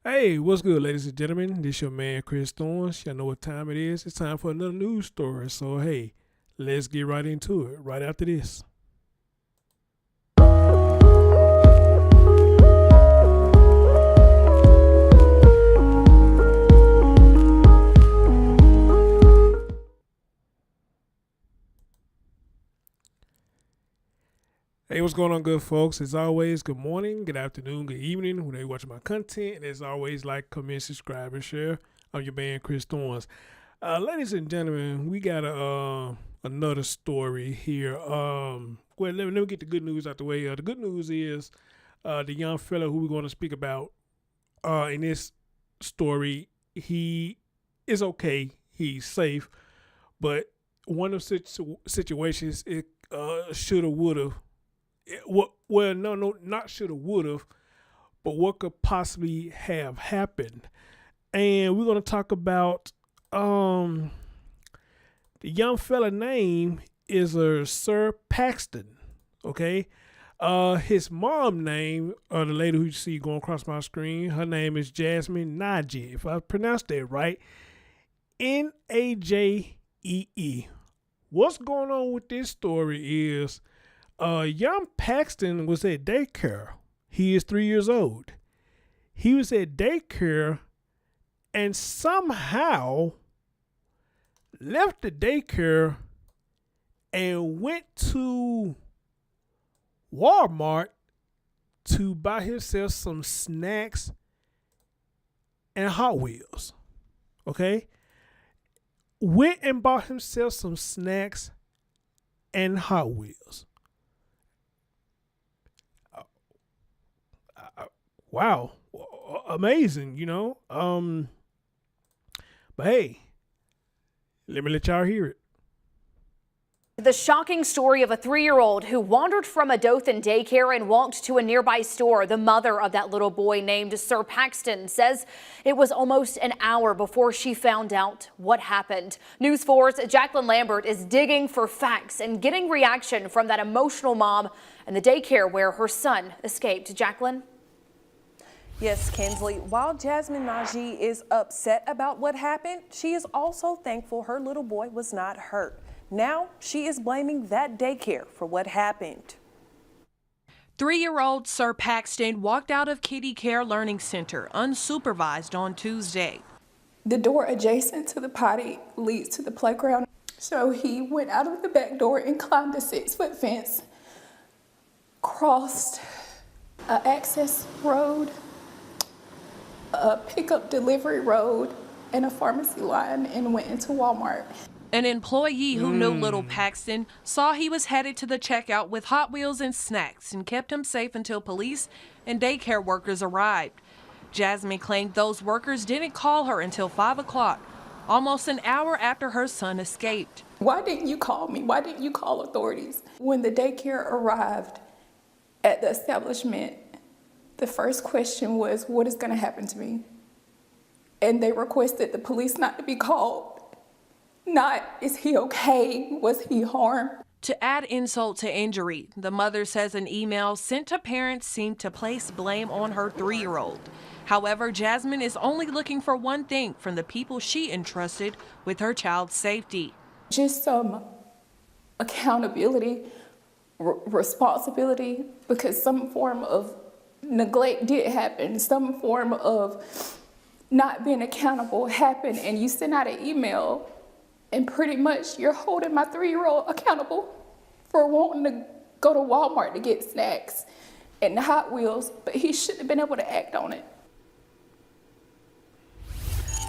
Hey, what's good, ladies and gentlemen? This your man, Chris Thorns. Y'all know what time it is. It's time for another news story. So, hey, let's get right into it right after this. Hey, what's going on, good folks? As always, good morning, good afternoon, good evening, whenever you're watching my content. And as always, like, comment, subscribe, and share. I'm your man, Chris Thorns. Ladies and gentlemen, we got another story here. Let me get the good news out the way. The good news is the young fella who we're going to speak about in this story, he is okay. He's safe. But one of situations, it shoulda, woulda. Well, no, not shoulda, woulda, but what could possibly have happened. And we're going to talk about the young fella name is Sir Paxton. Okay. His mom name, the lady who you see going across my screen, her name is Jasmine Najee. If I pronounced that right, Najee. What's going on with this story is young Paxton was at daycare. He is 3 years old. He was at daycare and somehow left the daycare and went to Walmart to buy himself some snacks and Hot Wheels. Okay? Went and bought himself some snacks and Hot Wheels. Wow, amazing, you know. But hey, let me let y'all hear it. The shocking story of a 3-year-old who wandered from a Dothan daycare and walked to a nearby store. The mother of that little boy, named Sir Paxton, says it was almost an hour before she found out what happened. News 4's Jacqueline Lambert is digging for facts and getting reaction from that emotional mom and the daycare where her son escaped. Jacqueline? Yes, Kinsley, while Jasmine Najee is upset about what happened, she is also thankful her little boy was not hurt. Now she is blaming that daycare for what happened. 3-year-old Sir Paxton walked out of Kiddie Care Learning Center unsupervised on Tuesday. The door adjacent to the potty leads to the playground. So he went out of the back door and climbed a 6-foot fence, crossed an access road, a pickup delivery road, and a pharmacy line, and went into Walmart. An employee who knew little Paxton saw he was headed to the checkout with Hot Wheels and snacks and kept him safe until police and daycare workers arrived. Jasmine claimed those workers didn't call her until 5 o'clock, almost an hour after her son escaped. Why didn't you call me? Why didn't you call authorities? When the daycare arrived at the establishment, the first question was, what is going to happen to me? And they requested the police not to be called. Not, is he okay? Was he harmed? To add insult to injury, the mother says an email sent to parents seemed to place blame on her 3-year-old. However, Jasmine is only looking for one thing from the people she entrusted with her child's safety. Just some accountability, responsibility, because some form of neglect did happen, some form of not being accountable happened, and you send out an email and pretty much you're holding my 3-year-old accountable for wanting to go to Walmart to get snacks and Hot Wheels, but he shouldn't have been able to act on it.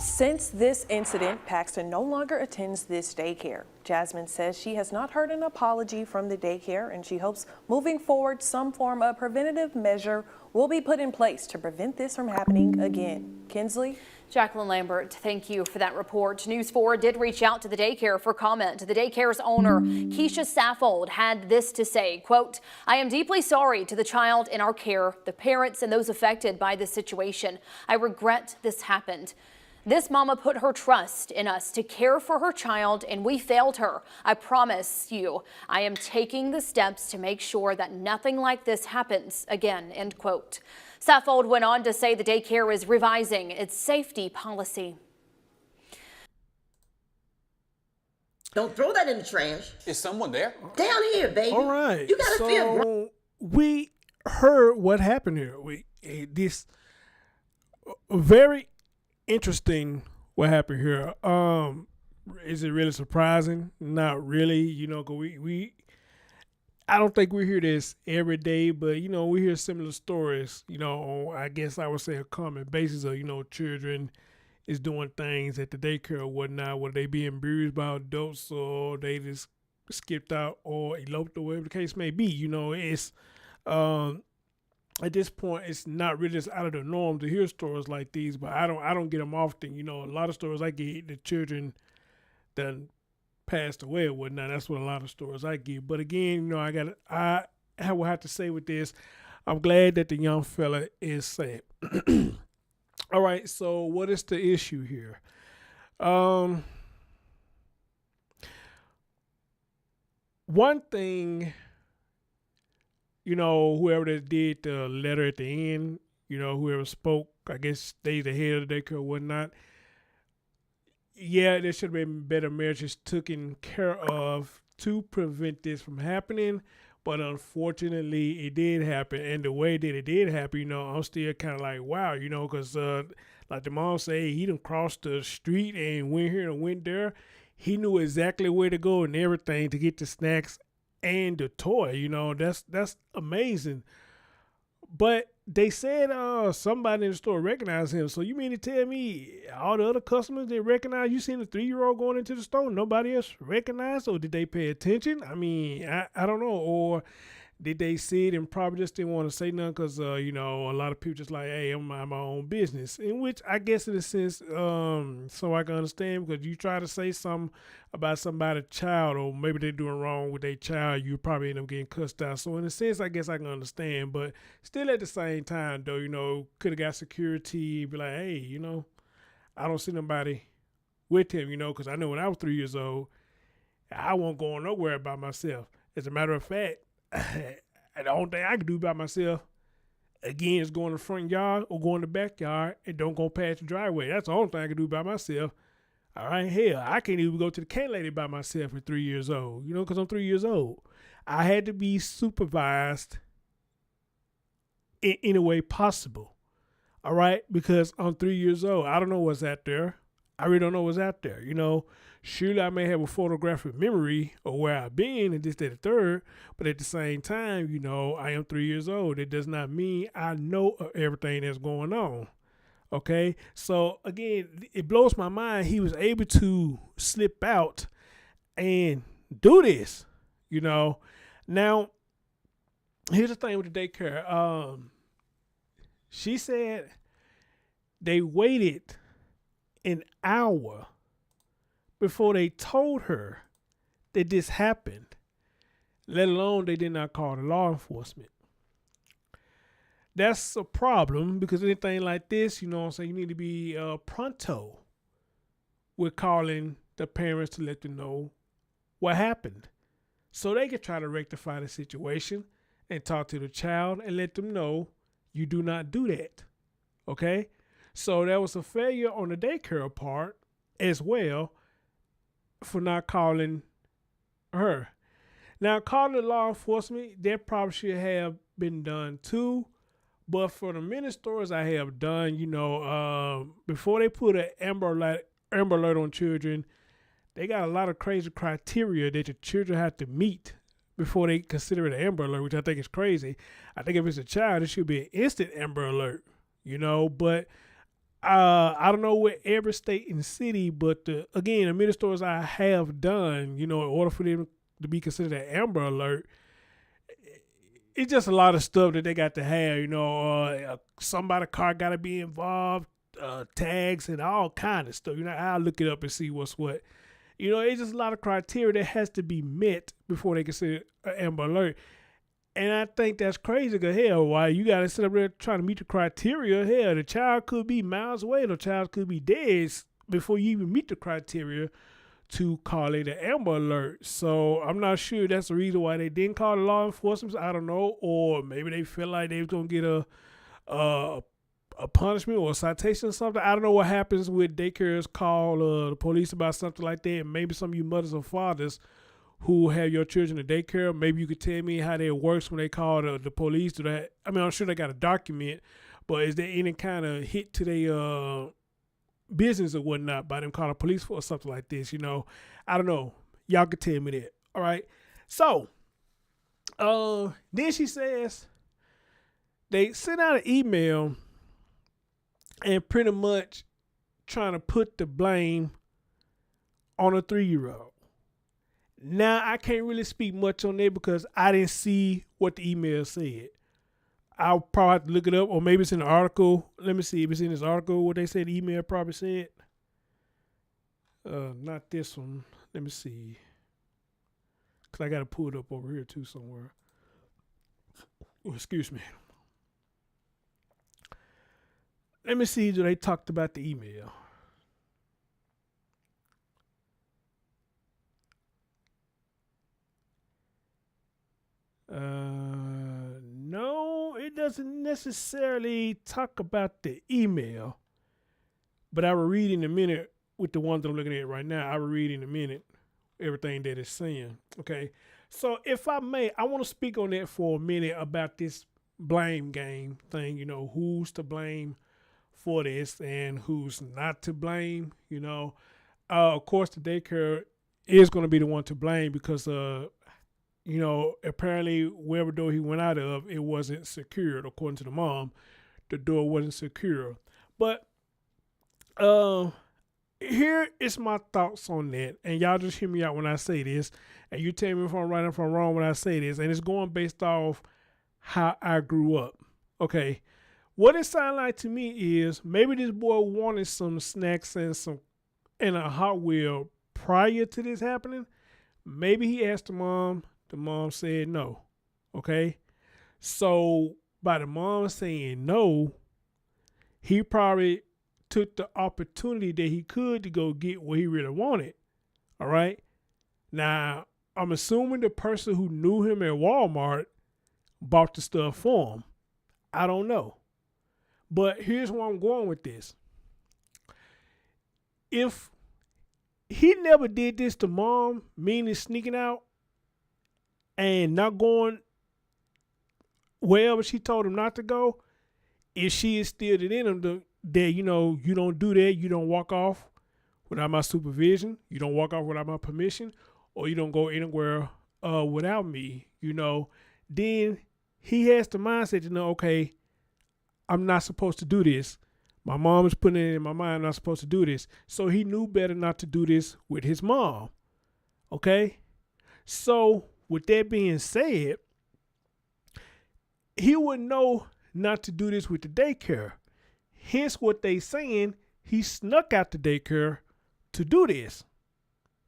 Since this incident, Paxton no longer attends this daycare. Jasmine says she has not heard an apology from the daycare, and she hopes moving forward some form of preventative measure will be put in place to prevent this from happening again. Kinsley? Jacqueline Lambert, thank you for that report. News 4 did reach out to the daycare for comment. The daycare's owner, Keisha Saffold, had this to say, quote, "I am deeply sorry to the child in our care, the parents and those affected by this situation. I regret this happened. This mama put her trust in us to care for her child, and we failed her. I promise you, I am taking the steps to make sure that nothing like this happens again," end quote. Saffold went on to say the daycare is revising its safety policy. Don't throw that in the trash. Is someone there? Down here, baby. All right. You gotta feel. We heard what happened here. This very interesting what happened here. Is it really surprising? Not really. You know, 'cause I don't think we hear this every day, but you know, we hear similar stories. You know, on, I guess I would say a common basis of, you know, children is doing things at the daycare or whatnot, whether they being abused by adults or they just skipped out or eloped or whatever the case may be. You know, it's at this point it's not really just out of the norm to hear stories like these, but I don't get them often. You know, a lot of stories I get, the children done passed away or whatnot. That's what a lot of stories I get. But again, you know, I will have to say with this, I'm glad that the young fella is safe. All right, so what is the issue here? One thing, you know, whoever that did the letter at the end, you know, whoever spoke, I guess they the head of the daycare or whatnot. Yeah, there should have been better measures taken care of to prevent this from happening. But unfortunately, it did happen. And the way that it did happen, you know, I'm still kind of like, wow, you know, because like the mom say, he done crossed the street and went here and went there. He knew exactly where to go and everything to get the snacks and the toy. You know, that's amazing. But they said somebody in the store recognized him. So you mean to tell me all the other customers, they recognize you seen a 3-year-old going into the store, nobody else recognized? Or did they pay attention? I mean, I don't know. Or did they see it and probably just didn't want to say nothing because, you know, a lot of people just like, hey, I'm my own business. In which I guess in a sense, so I can understand, because you try to say something about somebody's child or maybe they're doing wrong with their child, you probably end up getting cussed out. So in a sense, I guess I can understand. But still at the same time, though, you know, could have got security, be like, hey, you know, I don't see nobody with him, you know, because I know when I was 3 years old, I wasn't going nowhere by myself. As a matter of fact, the only thing I can do by myself, again, is go in the front yard or go in the backyard and don't go past the driveway. That's the only thing I can do by myself. All right, hell, I can't even go to the cat lady by myself at 3 years old, you know, because I'm 3 years old. I had to be supervised in any way possible, all right, because I'm 3 years old. I don't know what's out there. I really don't know what's out there, you know. Surely I may have a photographic memory of where I've been and this, that, the third, but at the same time, you know, I am 3 years old. It does not mean I know everything that's going on. Okay, so again, it blows my mind he was able to slip out and do this, you know. Now, here's the thing with the daycare. She said they waited an hour before they told her that this happened, let alone they did not call the law enforcement. That's a problem, because anything like this, you know what I'm saying, you need to be pronto with calling the parents to let them know what happened, so they can try to rectify the situation and talk to the child and let them know you do not do that. Okay? So there was a failure on the daycare part as well for not calling her. Now, calling the law enforcement, that probably should have been done too. But for the many stores I have done, you know, before they put an Amber Alert on children, they got a lot of crazy criteria that your children have to meet before they consider it an Amber Alert, which I think is crazy. I think if it's a child, it should be an instant Amber Alert, you know. But I don't know what every state and city, but again, the many stores I have done, you know, in order for them to be considered an Amber Alert, it's just a lot of stuff that they got to have, you know. Somebody's car got to be involved, tags and all kind of stuff. You know, I'll look it up and see what's what. You know, it's just a lot of criteria that has to be met before they consider an Amber Alert. And I think that's crazy, because hell, why you got to sit up there trying to meet the criteria? Hell, the child could be miles away. The child could be dead before you even meet the criteria to call it an Amber Alert. So I'm not sure that's the reason why they didn't call the law enforcement. I don't know. Or maybe they felt like they was going to get a punishment or a citation or something. I don't know what happens with daycares call the police about something like that. And maybe some of you mothers or fathers who have your children in daycare, maybe you could tell me how that works when they call the police. Do that? I mean, I'm sure they got a document, but is there any kind of hit to their business or whatnot by them calling police for something like this? You know, I don't know. Y'all could tell me that. All right. So, then she says they sent out an email and pretty much trying to put the blame on a 3-year-old. Now, I can't really speak much on that because I didn't see what the email said. I'll probably have to look it up, or maybe it's in the article. Let me see if it's in this article what they said the email probably said. Not this one. Let me see. Because I got to pull it up over here too somewhere. Oh, excuse me. Let me see, do they talked about the email? No, it doesn't necessarily talk about the email, but I will read in a minute with the ones that I'm looking at right now. I will read in a minute everything that it's saying. Okay, so if I may, I want to speak on that for a minute about this blame game thing. You know, who's to blame for this and who's not to blame. You know, of course, the daycare is going to be the one to blame because you know, apparently wherever door he went out of, it wasn't secured. According to the mom, the door wasn't secure. But here is my thoughts on that. And y'all just hear me out when I say this. And you tell me if I'm right or if I'm wrong when I say this. And it's going based off how I grew up. Okay. What it sounds like to me is maybe this boy wanted some snacks and a Hot Wheel prior to this happening. Maybe he asked the mom. The mom said no. Okay. So by the mom saying no, he probably took the opportunity that he could to go get what he really wanted. All right. Now, I'm assuming the person who knew him at Walmart bought the stuff for him. I don't know. But here's where I'm going with this. If he never did this to mom, meaning sneaking out, and not going wherever she told him not to go, if she instilled it in him that, you know, you don't do that, you don't walk off without my supervision, you don't walk off without my permission, or you don't go anywhere without me, you know, then he has the mindset to know, okay, I'm not supposed to do this. My mom is putting it in my mind I'm not supposed to do this. So he knew better not to do this with his mom. Okay? So with that being said, he would know not to do this with the daycare. Hence what they saying, he snuck out the daycare to do this.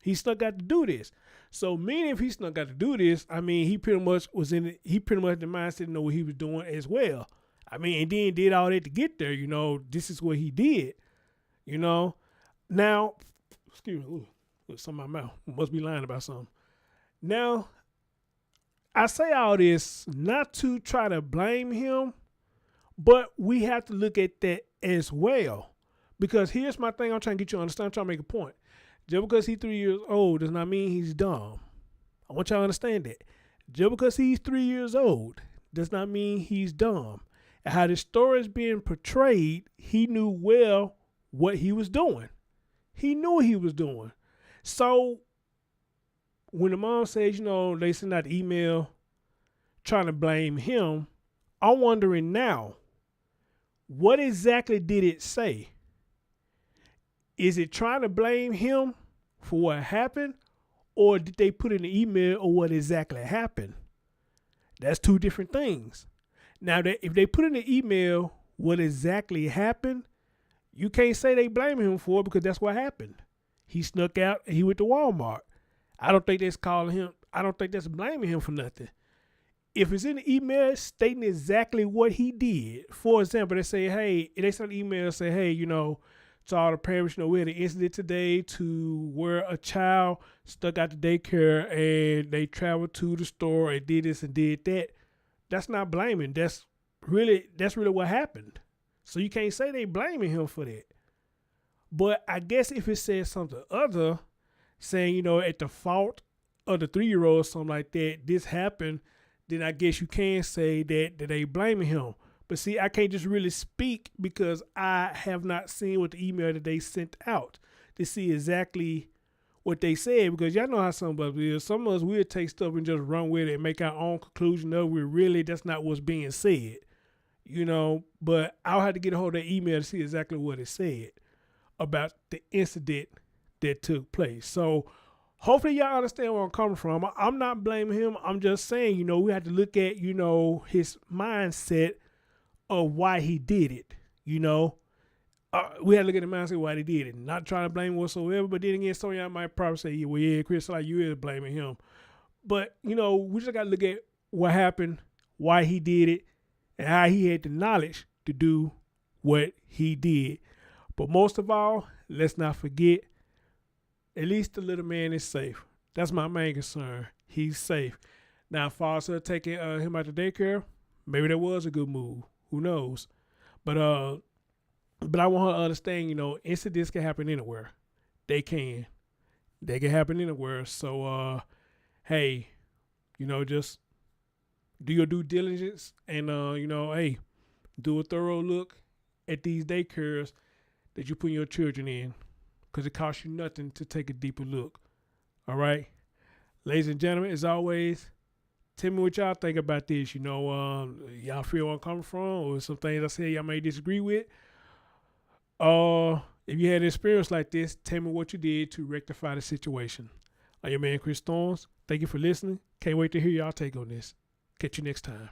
He snuck out to do this. So meaning if he snuck out to do this, I mean, he pretty much had the mindset to know what he was doing as well. I mean, and then did all that to get there, you know, this is what he did, you know. Now, excuse me, something in my mouth. Must be lying about something. Now, I say all this not to try to blame him, but we have to look at that as well. Because here's my thing I'm trying to get you to understand. I'm trying to make a point. Just because he's 3 years old does not mean he's dumb. I want y'all to understand that. Just because he's 3 years old does not mean he's dumb. And how the story is being portrayed, he knew well what he was doing. He knew what he was doing. So when the mom says, you know, they send out the email trying to blame him, I'm wondering now, what exactly did it say? Is it trying to blame him for what happened, or did they put in the email or what exactly happened? That's two different things. Now, if they put in the email what exactly happened, you can't say they blame him for it because that's what happened. He snuck out and he went to Walmart. I don't think that's blaming him for nothing. If it's in the email stating exactly what he did, for example, they say, hey, they send an email and say, hey, you know, to all the parents, you know, we had an incident today to where a child stuck out the daycare and they traveled to the store and did this and did that. That's not blaming. That's that's really what happened. So you can't say they blaming him for that. But I guess if it says something other, saying, you know, at the fault of the 3-year-old or something like that, this happened, then I guess you can say that they blaming him. But see, I can't just really speak because I have not seen what the email that they sent out to see exactly what they said, because y'all know how some of us is. Some of us will take stuff and just run with it and make our own conclusion of it. Really, that's not what's being said, you know. But I'll have to get a hold of that email to see exactly what it said about the incident that took place. So hopefully y'all understand where I'm coming from. I'm not blaming him. I'm just saying, you know, we have to look at, you know, his mindset of why he did it, you know. We had to look at the mindset why they did it. Not trying to blame him whatsoever, but then again, some of y'all might probably say, yeah, well, yeah, Chris, like you is blaming him. But, you know, we just got to look at what happened, why he did it, and how he had the knowledge to do what he did. But most of all, let's not forget, at least the little man is safe. That's my main concern. He's safe. Now, as far as her taking him out to daycare, maybe that was a good move. Who knows? But I want her to understand, you know, incidents can happen anywhere. They can happen anywhere. So, hey, you know, just do your due diligence and, you know, hey, do a thorough look at these daycares that you put your children in, because it costs you nothing to take a deeper look. All right? Ladies and gentlemen, as always, tell me what y'all think about this. You know, y'all feel where I'm coming from, or some things I said y'all may disagree with. If you had an experience like this, tell me what you did to rectify the situation. I'm your man, Chris Storms. Thank you for listening. Can't wait to hear y'all take on this. Catch you next time.